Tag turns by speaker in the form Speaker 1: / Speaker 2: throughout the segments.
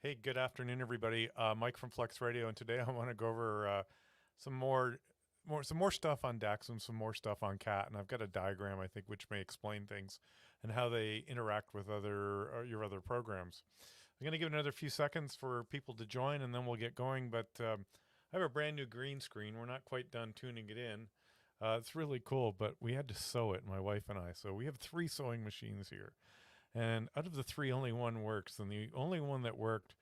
Speaker 1: Hey, good afternoon, everybody. Mike from Flex Radio, and today I want to go over some more stuff on DAX and some more stuff on CAT. And I've got a diagram I think which may explain things and how they interact with your other programs. I'm going to give it another few seconds for people to join, and then we'll get going. But I have a brand new green screen. We're not quite done tuning it in. It's really cool, but we had to sew it, my wife and I. So we have 3 sewing machines here. And out of the 3, only one works. And the only one that worked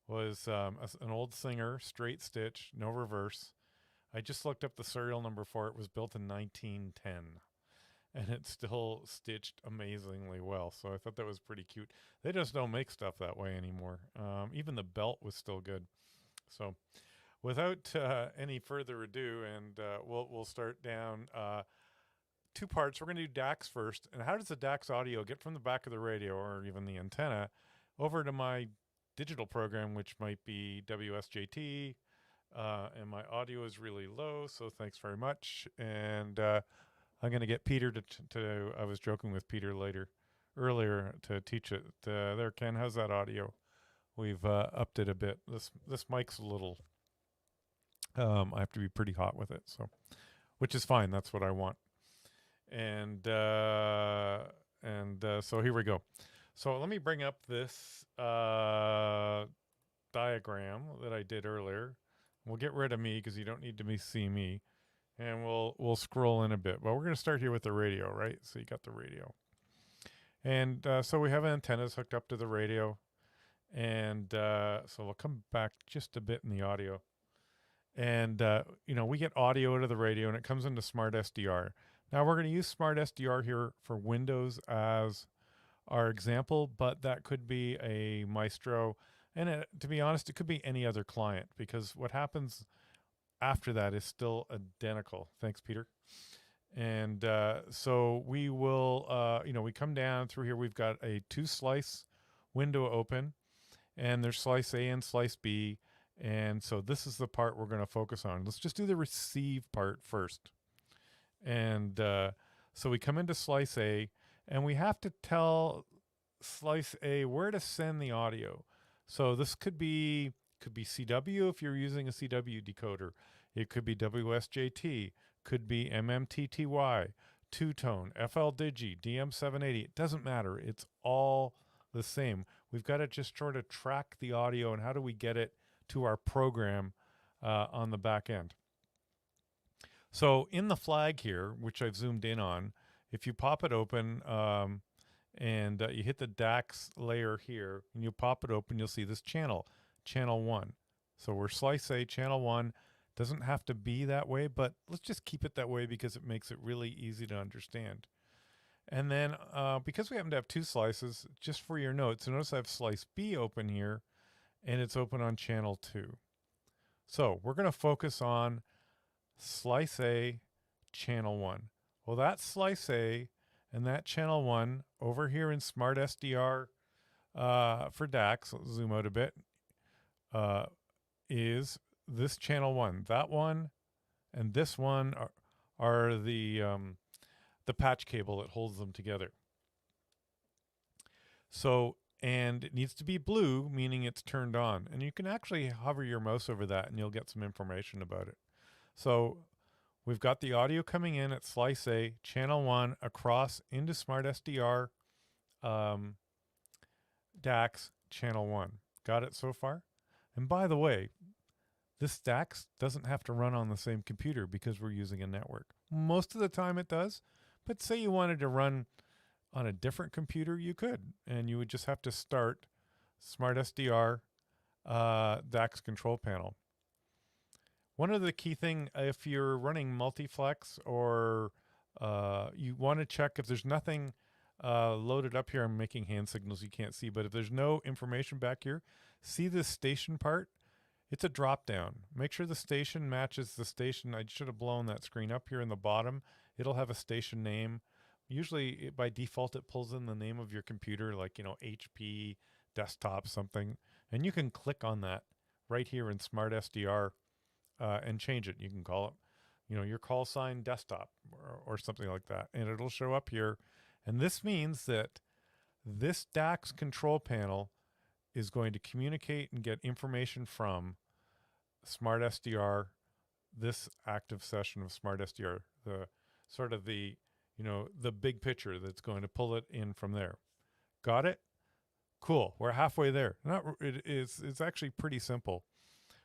Speaker 1: was an old Singer, straight stitch, no reverse. I just looked up the serial number for it. It was built in 1910. And it's still stitched amazingly well. So I thought that was pretty cute. They just don't make stuff that way anymore. Even the belt was still good. So without any further ado, and we'll start down 2 parts. We're going to do DAX first. And how does the DAX audio get from the back of the radio or even the antenna over to my digital program, which might be WSJT, and my audio is really low, so thanks very much. And I'm going to get Peter to I was joking with Peter earlier to teach it. There, Ken, how's that audio? We've upped it a bit. This mic's a little, I have to be pretty hot with it, so, which is fine. That's what I want. And so here we go. So let me bring up this diagram that I did earlier. We'll get rid of me because you don't need to see me. And we'll scroll in a bit. Well, we're going to start here with the radio, right? So you got the radio. And so we have antennas hooked up to the radio. And so we'll come back just a bit in the audio. And, we get audio out of the radio and it comes into Smart SDR. Now we're going to use Smart SDR here for Windows as our example, but that could be a Maestro. And to be honest, it could be any other client because what happens after that is still identical. Thanks, Peter. And so we will, we come down through here. We've got a 2-slice window open, and there's slice A and slice B. And so this is the part we're going to focus on. Let's just do the receive part first. And so we come into slice A, and we have to tell slice A where to send the audio. So this could be CW if you're using a CW decoder. It could be WSJT, could be MMTTY, two-tone, FL Digi, DM780. It doesn't matter. It's all the same. We've got to just sort of track the audio and how do we get it to our program on the back end. So in the flag here, which I've zoomed in on, if you pop it open and you hit the DAX layer here, and you pop it open, you'll see this channel 1. So we're slice A, channel 1. Doesn't have to be that way, but let's just keep it that way because it makes it really easy to understand. And then because we happen to have 2 slices, just for your notes, notice I have slice B open here, and it's open on channel 2. So we're going to focus on slice A, channel 1. Well, that slice A and that channel 1 over here in Smart SDR for DAX, let's zoom out a bit, is this channel 1. That one and this one are the patch cable that holds them together. So, and it needs to be blue, meaning it's turned on. And you can actually hover your mouse over that and you'll get some information about it. So we've got the audio coming in at slice A, channel 1, across into Smart SDR, DAX, channel 1. Got it so far? And by the way, this DAX doesn't have to run on the same computer because we're using a network. Most of the time it does, but say you wanted to run on a different computer, you could, and you would just have to start Smart SDR DAX control panel. One of the key thing, if you're running multiflex or you want to check if there's nothing loaded up here, I'm making hand signals you can't see, but if there's no information back here, see this station part? It's a drop down. Make sure the station matches the station. I should have blown that screen up here in the bottom. It'll have a station name. Usually by default, it pulls in the name of your computer, like, HP, desktop, something. And you can click on that right here in Smart SDR and change it. You can call it, your call sign desktop or something like that. And it'll show up here. And this means that this DAX control panel is going to communicate and get information from Smart SDR, this active session of Smart SDR, the sort of the, the big picture that's going to pull it in from there. Got it? Cool. We're halfway there. It's actually pretty simple,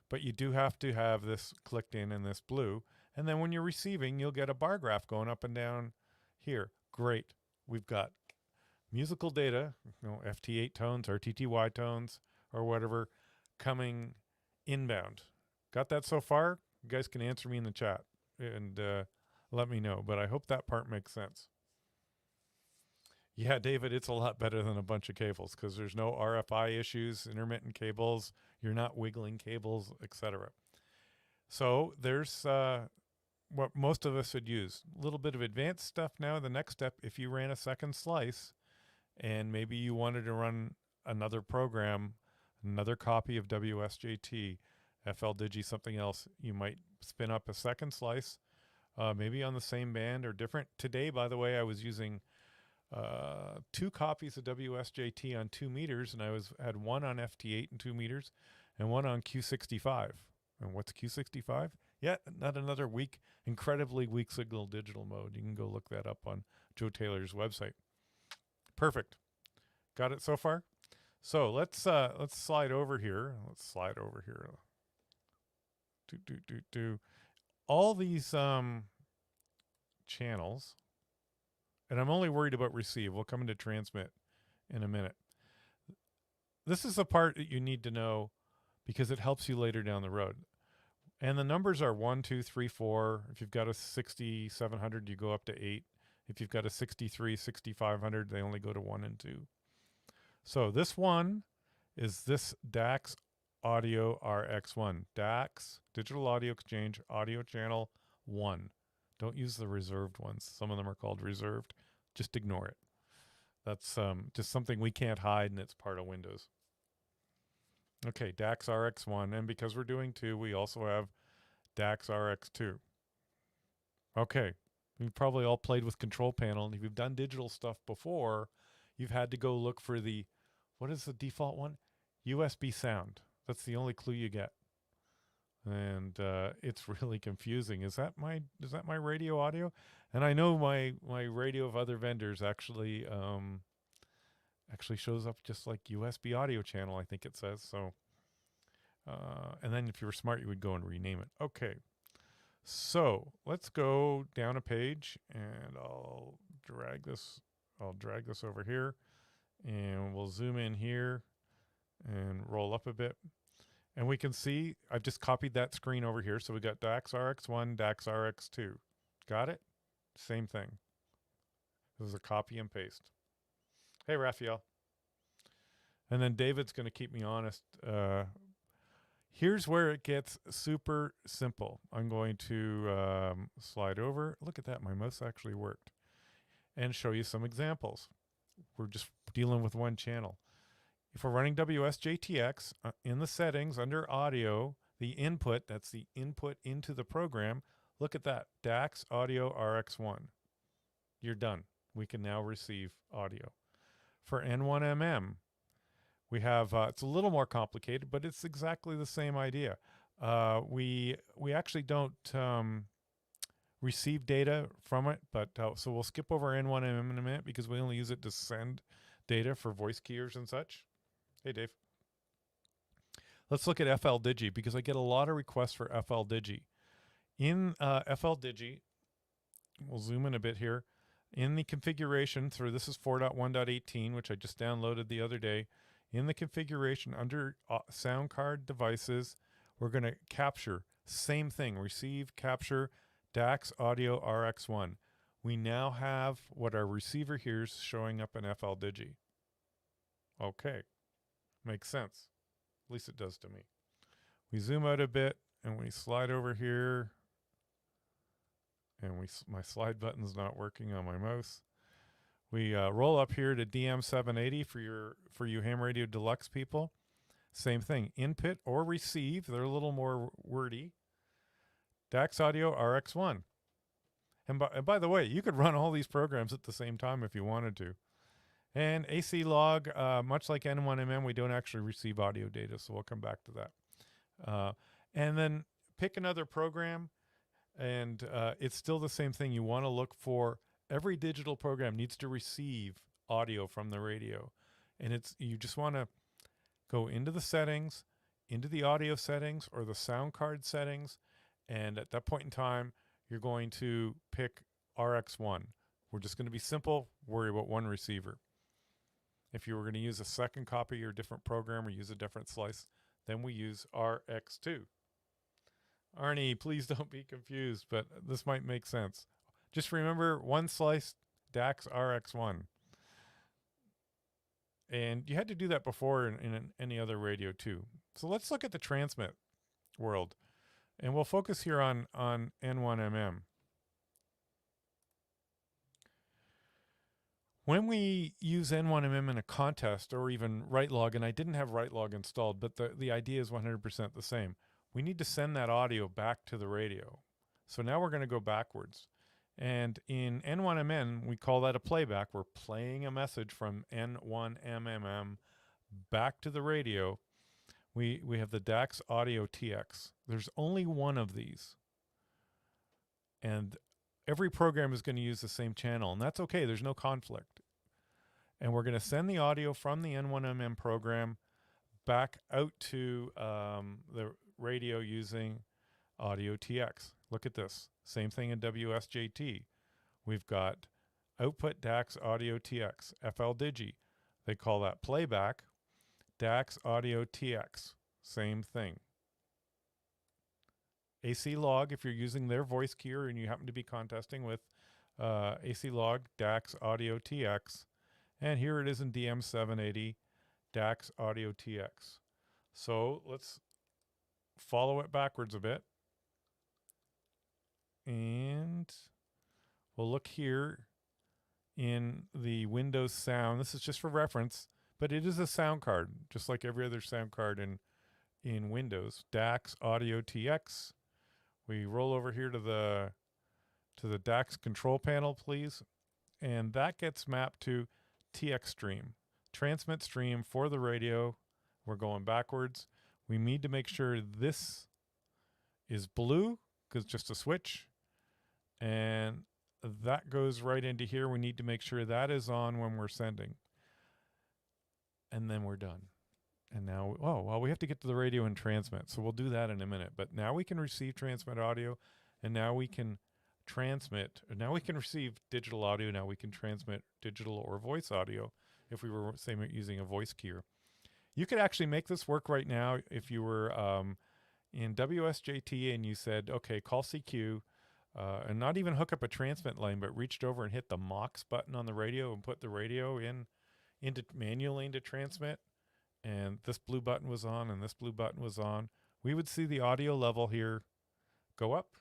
Speaker 1: but you do have to have this clicked in this blue. And then when you're receiving, you'll get a bar graph going up and down here. Great. We've got musical data, FT8 tones, RTTY tones, or whatever, coming inbound. Got that so far? You guys can answer me in the chat and let me know. But I hope that part makes sense. Yeah, David, it's a lot better than a bunch of cables because there's no RFI issues, intermittent cables, you're not wiggling cables, etc. So there's what most of us would use. A little bit of advanced stuff now. The next step, if you ran a second slice and maybe you wanted to run another program, another copy of WSJT, FLDigi, something else, you might spin up a second slice, maybe on the same band or different. Today, by the way, I was using 2 copies of WSJT on 2 meters, and I had one on FT8 and 2 meters and one on Q65. And what's Q65? Yeah, not another weak, incredibly weak signal digital mode. You can go look that up on Joe Taylor's website. Perfect. Got it so far? So let's slide over here. Let's slide over here. All these channels. And I'm only worried about receive. We'll come into transmit in a minute. This is the part that you need to know because it helps you later down the road. And the numbers are 1, 2, 3, 4. If you've got a 6700, you go up to 8. If you've got a 63, 6500, they only go to 1 and 2. So this one is this DAX Audio RX1. DAX, Digital Audio Exchange, Audio Channel 1. Don't use the reserved ones. Some of them are called reserved. Just ignore it. That's just something we can't hide, and it's part of Windows. Okay, DAX RX1. And because we're doing 2, we also have DAX RX2. Okay, you've probably all played with Control Panel, and if you've done digital stuff before, you've had to go look for what is the default one? USB sound. That's the only clue you get. And it's really confusing. Is that my radio audio? And I know my radio of other vendors actually shows up just like USB audio channel, I think it says. So and then if you were smart, you would go and rename it. Okay. So let's go down a page, and I'll drag this over here, and we'll zoom in here and roll up a bit. And we can see I've just copied that screen over here. So we got DAX RX1, DAX RX2. Got it? Same thing. This is a copy and paste. Hey, Raphael. And then David's going to keep me honest. Here's where it gets super simple. I'm going to slide over. Look at that. My mouse actually worked. And show you some examples. We're just dealing with one channel. If we're running WSJTX in the settings under audio, the input, that's the input into the program, look at that, DAX Audio RX1. You're done. We can now receive audio. For N1MM, we have, it's a little more complicated, but it's exactly the same idea. We actually don't receive data from it, but so we'll skip over N1MM in a minute because we only use it to send data for voice keyers and such. Hey, Dave. Let's look at FLDigi because I get a lot of requests for FLDigi. In FLDigi, we'll zoom in a bit here. In the configuration, this is 4.1.18, which I just downloaded the other day. In the configuration under sound card devices, we're going to capture, same thing, receive, capture, DAX Audio RX1. We now have what our receiver hears showing up in FLDigi. Okay. Makes sense. At least it does to me. We zoom out a bit and we slide over here. And my slide button's not working on my mouse. We roll up here to DM780 for you Ham Radio Deluxe people. Same thing. Input or receive. They're a little more wordy. DAX Audio RX1. And by the way, you could run all these programs at the same time if you wanted to. And AC log, much like N1MM, we don't actually receive audio data, so we'll come back to that. And then pick another program, and it's still the same thing. You want to look for every digital program needs to receive audio from the radio, and you just want to go into the settings, into the audio settings or the sound card settings, and at that point in time, you're going to pick RX1. We're just going to be simple, worry about one receiver. If you were going to use a second copy or a different program or use a different slice, then we use RX2. Arnie, please don't be confused, but this might make sense. Just remember one slice DAX RX1. And you had to do that before in any other radio too. So let's look at the transmit world. And we'll focus here on N1MM. When we use N1MM in a contest or even write log, and I didn't have write log installed, but the idea is 100% the same. We need to send that audio back to the radio. So now we're going to go backwards. And in N1MM, we call that a playback. We're playing a message from N1MM back to the radio. We have the DAX Audio TX. There's only one of these. And every program is going to use the same channel, and that's okay. There's no conflict. And we're going to send the audio from the N1MM program back out to the radio using Audio TX. Look at this. Same thing in WSJT. We've got output DAX Audio TX, FL Digi. They call that playback. DAX Audio TX. Same thing. AC log, if you're using their voice keyer and you happen to be contesting with AC log, DAX Audio TX. And here it is in DM780, DAX Audio TX. So let's follow it backwards a bit. And we'll look here in the Windows sound. This is just for reference, but it is a sound card, just like every other sound card in Windows. DAX Audio TX. We roll over here to the DAX control panel, please. And that gets mapped to TX stream. Transmit stream for the radio. We're going backwards. We need to make sure this is blue, because just a switch. And that goes right into here. We need to make sure that is on when we're sending. And then we're done. And now, we have to get to the radio and transmit. So we'll do that in a minute. But now we can receive transmit audio, and now we can transmit. Now we can receive digital audio. Now we can transmit digital or voice audio if we were, say, using a voice keyer. You could actually make this work right now if you were in WSJT and you said, okay, call CQ, and not even hook up a transmit line, but reached over and hit the MOX button on the radio and put the radio manually into transmit. And this blue button was on and this blue button was on. We would see the audio level here go up,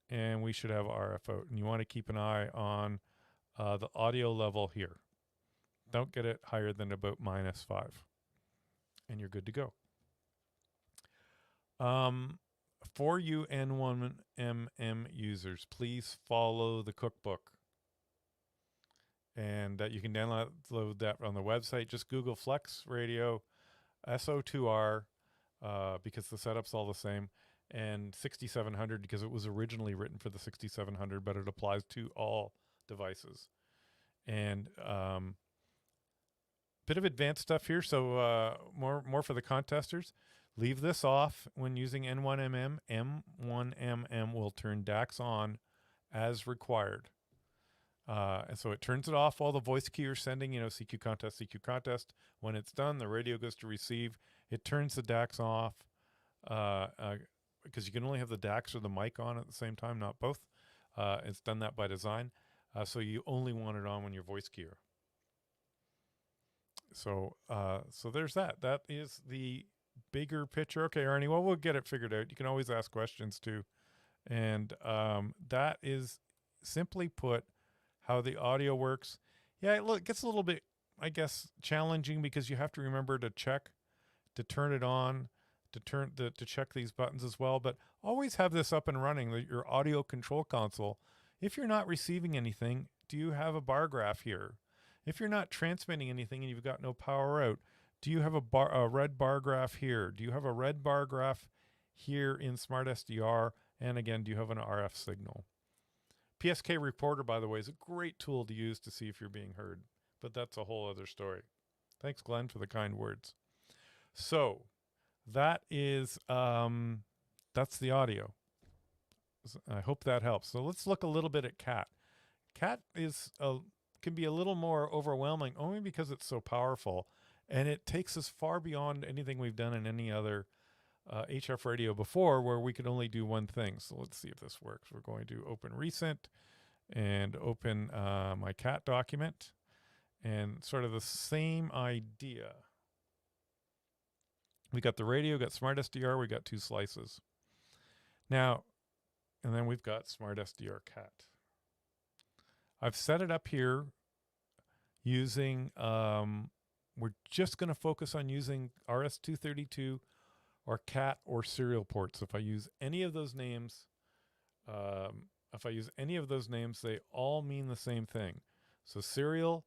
Speaker 1: and we should have RF out. And you want to keep an eye on the audio level here. Don't get it higher than about -5. And you're good to go. For you N1MM users, please follow the cookbook. And you can download that on the website. Just Google Flex Radio SO2R because the setup's all the same. And 6700 because it was originally written for the 6700, but it applies to all devices. And bit of advanced stuff here, so more for the contesters. Leave this off when using N1MM. M1MM will turn DAX on as required. And so it turns it off while the voice key are sending, CQ contest. When it's done, the radio goes to receive. It turns the DAX off because you can only have the DAX or the mic on at the same time, not both. It's done that by design. So you only want it on when your voice keyer. So there's that. That is the bigger picture. Okay, Arnie, well, we'll get it figured out. You can always ask questions too. And that is simply put how the audio works. Yeah, it gets a little bit, I guess, challenging because you have to remember to check, to turn it on, to check these buttons as well. But always have this up and running, your audio control console. If you're not receiving anything, do you have a bar graph here? If you're not transmitting anything and you've got no power out, do you have a red bar graph here? Do you have a red bar graph here in Smart SDR? And again, do you have an RF signal? PSK Reporter, by the way, is a great tool to use to see if you're being heard, but that's a whole other story. Thanks, Glenn, for the kind words. So that is that's the audio. I hope that helps. So let's look a little bit at CAT. CAT can be a little more overwhelming only because it's so powerful, and it takes us far beyond anything we've done in any other HF radio before, where we could only do one thing. So let's see if this works. We're going to open recent and open my CAT document, and sort of the same idea. We got the radio, got Smart SDR, we got 2 slices. Now, and then we've got Smart SDR CAT. I've set it up here using, we're just going to focus on using RS-232 or CAT or serial ports. If I use any of those names, they all mean the same thing. So serial,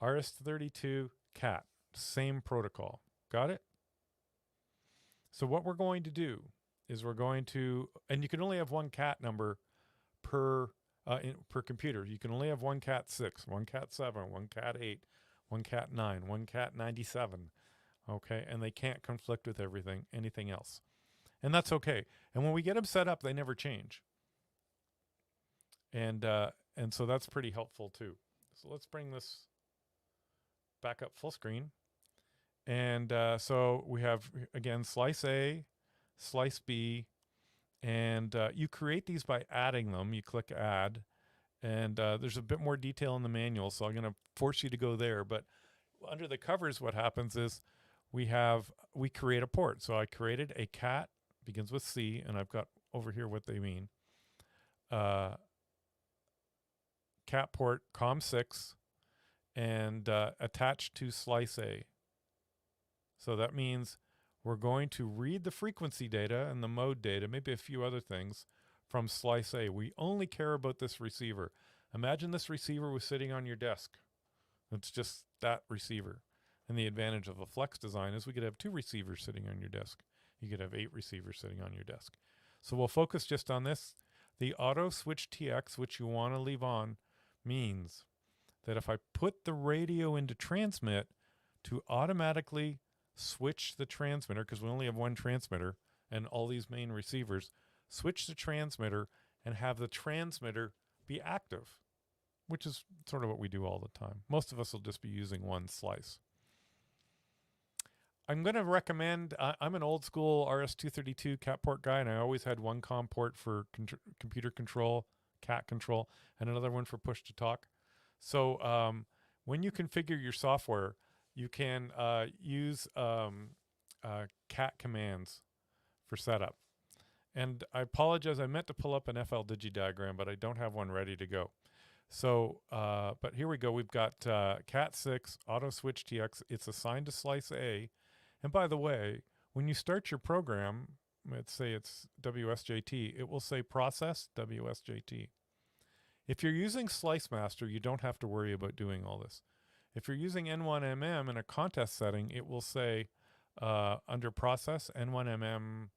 Speaker 1: RS-32, CAT, same protocol. Got it? So what we're going to do is we're going to, and you can only have one CAT number per computer. You can only have one CAT 6, one CAT 7, one CAT 8, one CAT 9, one CAT 97. Okay, and they can't conflict with anything else. And that's okay. And when we get them set up, they never change. And so that's pretty helpful too. So let's bring this back up full screen. And so we have, again, slice A, slice B, and you create these by adding them. You click add, and there's a bit more detail in the manual, so I'm going to force you to go there. But under the covers, what happens is we create a port. So I created a CAT, begins with C, and I've got over here what they mean. CAT port COM6 and attached to slice A. So that means we're going to read the frequency data and the mode data, maybe a few other things, from slice A. We only care about this receiver. Imagine this receiver was sitting on your desk. It's just that receiver. And the advantage of a flex design is we could have 2 receivers sitting on your desk. You could have 8 receivers sitting on your desk. So we'll focus just on this. The auto switch TX, which you want to leave on, means that if I put the radio into transmit to automatically switch the transmitter, because we only have one transmitter and all these main receivers, switch the transmitter and have the transmitter be active, which is sort of what we do all the time. Most of us will just be using one slice. I'm going to recommend, I'm an old school RS-232 CAT port guy, and I always had one COM port for computer control, CAT control, and another one for push to talk. So when you configure your software, you can use CAT commands for setup. And I apologize, I meant to pull up an FL Digi diagram, but I don't have one ready to go. So, but here we go. We've got CAT 6, auto switch TX. It's assigned to slice A. And by the way, when you start your program, let's say it's WSJT, it will say process WSJT. If you're using Slice Master, you don't have to worry about doing all this. If you're using N1MM in a contest setting, it will say under process N1MM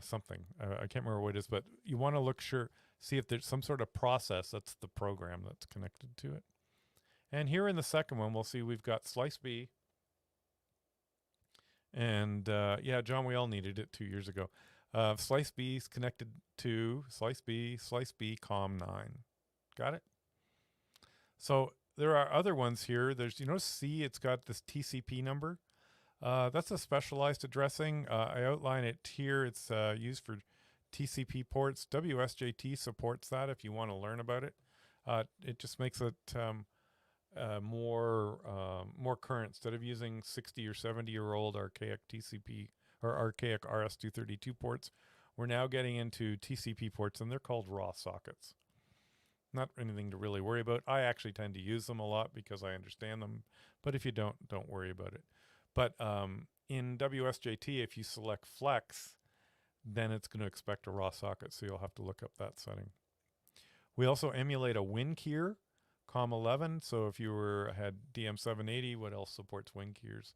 Speaker 1: something. I can't remember what it is, but you want to see if there's some sort of process. That's the program that's connected to it. And here in the second one, we'll see we've got slice B. And yeah, John, we all needed it 2 years ago. Slice B is connected to slice B, COM9. Got it? So there are other ones here. There's, you know, C, it's got this TCP number. That's a specialized addressing. I outline it here. It's used for TCP ports. WSJT supports that if you want to learn about it. It just makes it more current. Instead of using 60 or 70-year-old archaic TCP or archaic RS-232 ports, we're now getting into TCP ports, and they're called raw sockets. Not anything to really worry about. I actually tend to use them a lot because I understand them, but if you don't worry about it. But in WSJT, if you select flex, then it's going to expect a raw socket, so you'll have to look up that setting. We also emulate a WinKeyer COM11. So if you had DM780, what else supports wing keys?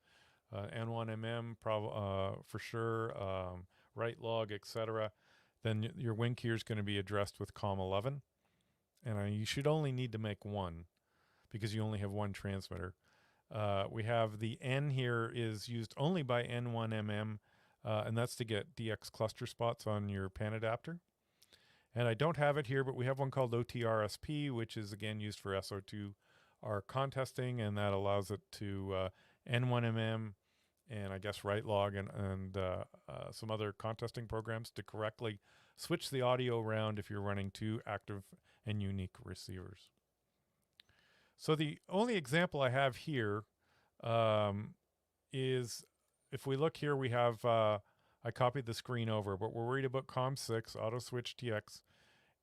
Speaker 1: N1MM for sure, right log, etc. Then your wing key is going to be addressed with COM11, and you should only need to make one because you only have one transmitter. We have the N here is used only by N1MM, and that's to get DX cluster spots on your pan adapter. And I don't have it here, but we have one called OTRSP, which is again used for SO2R contesting, and that allows it to N1MM and I guess right log and some other contesting programs to correctly switch the audio around if you're running two active and unique receivers. So the only example I have here is if we look here, we have I copied the screen over, but we're worried about COM6, auto switch TX.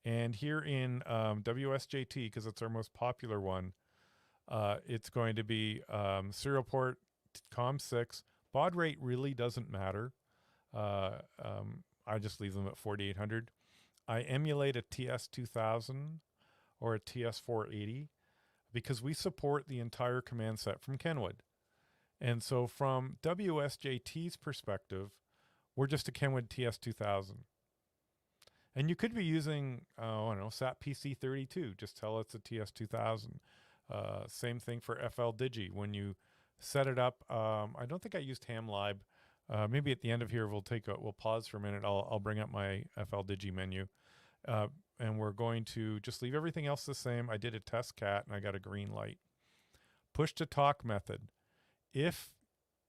Speaker 1: And here in WSJT, because it's our most popular one, it's going to be serial port COM6. Baud rate really doesn't matter. I just leave them at 4800. I emulate a TS2000 or a TS480 because we support the entire command set from Kenwood. And so from WSJT's perspective, we're just a Kenwood TS2000. And you could be using, I don't know, SAP PC32. Just tell it's a TS2000. Same thing for FL Digi. When you set it up, I don't think I used HamLib. Maybe at the end of here we'll pause for a minute. I'll bring up my FL Digi menu. And we're going to just leave everything else the same. I did a test CAT and I got a green light. Push to talk method. If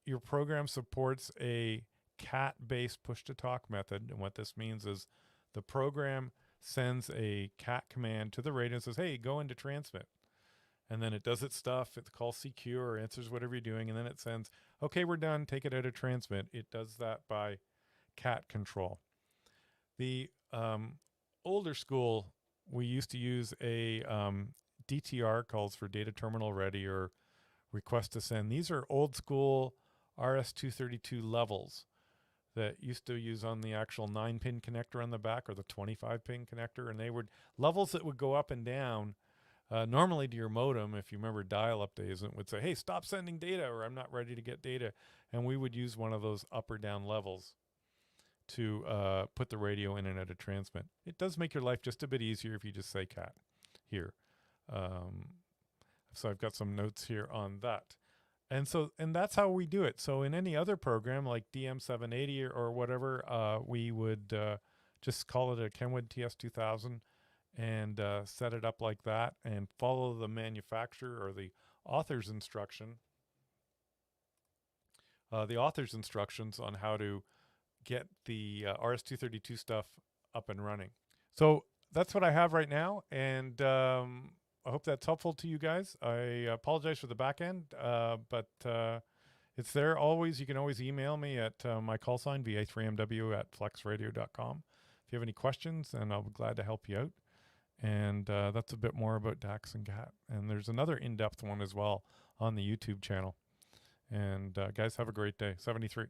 Speaker 1: your program supports a CAT-based push-to-talk method, and what this means is the program sends a CAT command to the radio and says, hey, go into transmit. And then it does its stuff. It calls CQ or answers whatever you're doing, and then it sends, okay, we're done, take it out of transmit. It does that by CAT control. The older school, we used to use a DTR, calls for data terminal ready, or request to send. These are old school RS-232 levels that used to use on the actual 9-pin connector on the back or the 25-pin connector, and they were levels that would go up and down normally to your modem, if you remember dial-up days, and would say, hey, stop sending data or I'm not ready to get data. And we would use one of those up or down levels to put the radio in and out of transmit. It does make your life just a bit easier if you just say CAT here. So I've got some notes here on that. And that's how we do it. So in any other program like DM780 or whatever, we would just call it a Kenwood TS2000 and set it up like that and follow the manufacturer or the author's instruction. The author's instructions on how to get the RS-232 stuff up and running. So that's what I have right now, and I hope that's helpful to you guys. I apologize for the back end, but it's there always. You can always email me at my call sign, va3mw@flexradio.com. If you have any questions, and I'll be glad to help you out. And that's a bit more about DAX and CAT. And there's another in-depth one as well on the YouTube channel. And guys, have a great day. 73.